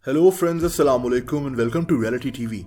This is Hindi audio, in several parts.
हेलो फ्रेंड्स, अस्सलाम वालेकुम and welcome to reality TV.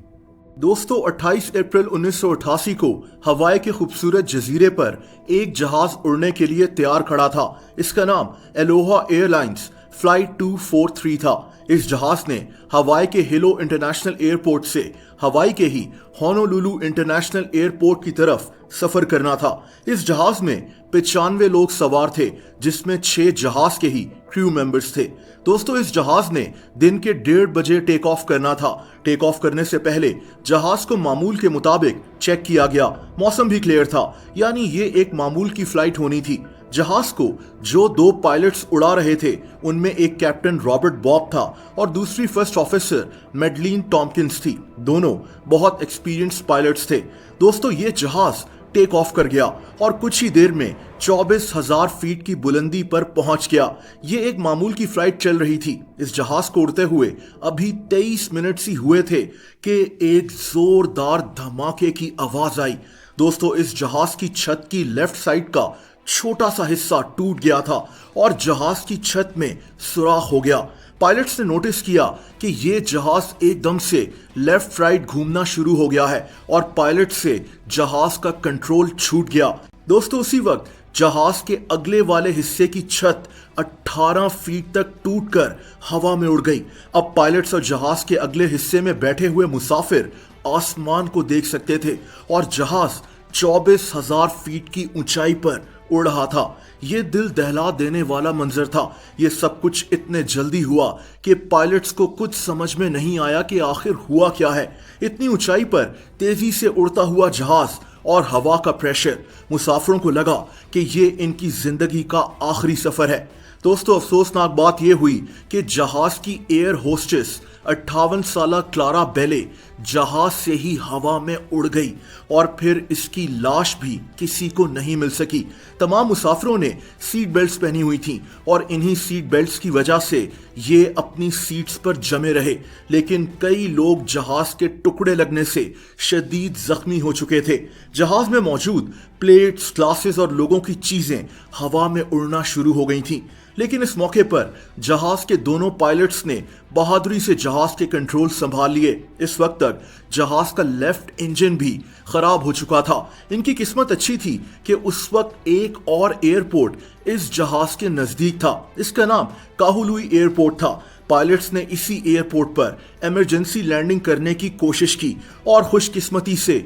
दोस्तों, 28 अप्रैल 1988 को हवाई के खूबसूरत जजीरे पर एक जहाज उड़ने के लिए तैयार खड़ा था। इसका नाम एलोहा एयरलाइंस फ्लाइट 243 था। इस जहाज ने हवाई के हिलो इंटरनेशनल एयरपोर्ट से हवाई के ही होनोलुलु इंटरनेशनल एयरपोर्ट की तरफ सफर करना था। इस जहाज में 95 लोग सवार थे, जिसमें 6 जहाज के ही क्रू मेंबर्स थे। दोस्तों, इस जहाज ने दिन के 1:30 बजे टेक ऑफ करना था। टेक ऑफ करने से पहले जहाज को मामूल के मुताबिक चेक किया गया। मौसम भी क्लियर था, यानी ये एक मामूल की फ्लाइट होनी थी। जहाज को जो 2 पायलट्स उड़ा रहे थे, उनमें एक कैप्टन रॉबर्ट बॉब था और दूसरी फर्स्ट ऑफिसर मेडलिन टॉम्किंस थी। दोनों बहुत एक्सपीरियंस्ड पायलट्स थे। दोस्तों, ये जहाज टेक ऑफ कर गया और कुछ ही देर में 24,000 फीट की बुलंदी पर पहुंच गया। ये एक मामूल की फ्लाइट चल रही थी। इस जहाज को उड़ते हुए अभी 23 मिनट ही हुए थे कि एक जोरदार धमाके की आवाज आई। दोस्तों, इस जहाज की छत की लेफ्ट साइड का छोटा सा हिस्सा टूट गया था और जहाज की छत में सुराख हो गया। पायलट्स ने नोटिस किया कि ये जहाज एकदम से लेफ्ट राइट घूमना शुरू हो गया है और पायलट से जहाज का कंट्रोल छूट गया। दोस्तों, उसी वक्त जहाज के अगले वाले हिस्से की छत 18 फीट तक टूटकर हवा में उड़ गई। अब पायलट्स और जहाज के अगले हिस्से में बैठे हुए मुसाफिर आसमान को देख सकते थे और जहाज 24,000 फीट की ऊंचाई पर उड़ रहा था। यह दिल दहला देने वाला मंजर था। यह सब कुछ इतने जल्दी हुआ कि पायलट्स को कुछ समझ में नहीं आया कि आखिर हुआ क्या है। इतनी ऊंचाई पर तेजी से उड़ता हुआ जहाज और हवा का प्रेशर, मुसाफिरों को लगा कि ये इनकी जिंदगी का आखिरी सफर है। दोस्तों, अफसोसनाक बात यह हुई कि जहाज की एयर होस्टेस 58 साला क्लारा बेले जहाज से ही हवा में उड़ गई और फिर इसकी लाश भी किसी को नहीं मिल सकी। तमाम मुसाफिरों ने सीट बेल्ट्स पहनी हुई थी और इन्हीं सीट बेल्ट्स की वजह से ये अपनी सीट्स पर जमे रहे, लेकिन कई लोग जहाज के टुकड़े लगने से शदीद जख्मी हो चुके थे। जहाज में मौजूद प्लेट्स, ग्लासेस और लोगों की चीजें हवा में उड़ना शुरू हो गई थी। लेकिन इस मौके पर जहाज के दोनों पायलट्स ने बहादुरी से जहाज के कंट्रोल संभाल लिए। इस वक्त तक जहाज का लेफ्ट इंजन भी खराब हो चुका था। इनकी किस्मत अच्छी थी कि उस वक्त एक और एयरपोर्ट इस जहाज के नजदीक था। इसका नाम काहुलुई एयरपोर्ट था। पायलट्स ने इसी एयरपोर्ट पर इमरजेंसी लैंडिंग करने की कोशिश की और खुशकिस्मती से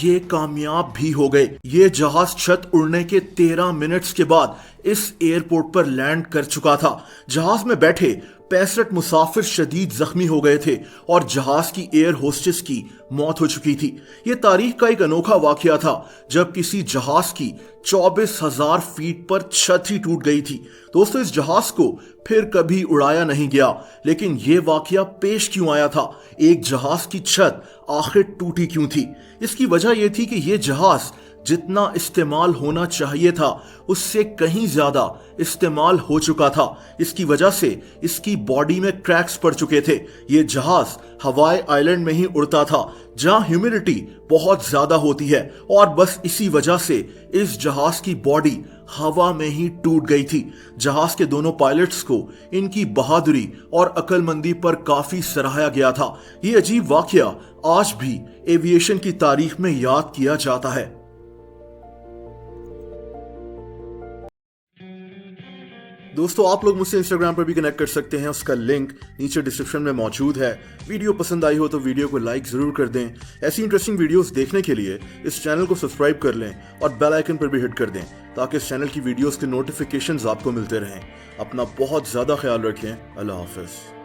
ये कामयाब भी हो गए। ये जहाज छत उड़ने के 13 मिनट्स के बाद इस एयरपोर्ट पर लैंड कर चुका था। जहाज में बैठे 65 मुसाफिर शदीद जख्मी हो गए थे और जहाज की एयर होस्टेस की मौत हो चुकी थी। यह तारीख का एक अनोखा वाकया था जब किसी जहाज की 24,000 फीट पर छत ही टूट गई थी। दोस्तों, इस जहाज को फिर कभी उड़ाया नहीं गया, लेकिन यह वाकया पेश क्यों आया था? एक जहाज की छत आखिर टूटी क्यों थी? इसकी वजह यह थी कि यह जहाज जितना इस्तेमाल होना चाहिए था उससे कहीं ज्यादा इस्तेमाल हो चुका था। इसकी वजह से इसकी बॉडी में क्रैक्स पड़ चुके थे। ये जहाज हवाई आइलैंड में ही उड़ता था जहां ह्यूमिडिटी बहुत ज्यादा होती है और बस इसी वजह से इस जहाज की बॉडी हवा में ही टूट गई थी। जहाज के दोनों पायलट्स को इनकी बहादुरी और अक्लमंदी पर काफी सराहा गया था। ये अजीब वाकया आज भी एविएशन की तारीख में याद किया जाता है। दोस्तों, आप लोग मुझसे इंस्टाग्राम पर भी कनेक्ट कर सकते हैं। उसका लिंक नीचे डिस्क्रिप्शन में मौजूद है। वीडियो पसंद आई हो तो वीडियो को लाइक जरूर कर दें। ऐसी इंटरेस्टिंग वीडियोस देखने के लिए इस चैनल को सब्सक्राइब कर लें और बेल आइकन पर भी हिट कर दें ताकि इस चैनल की वीडियोस के नोटिफिकेशंस आपको मिलते रहें। अपना बहुत ज़्यादा ख्याल रखें। अल्लाह हाफिज़।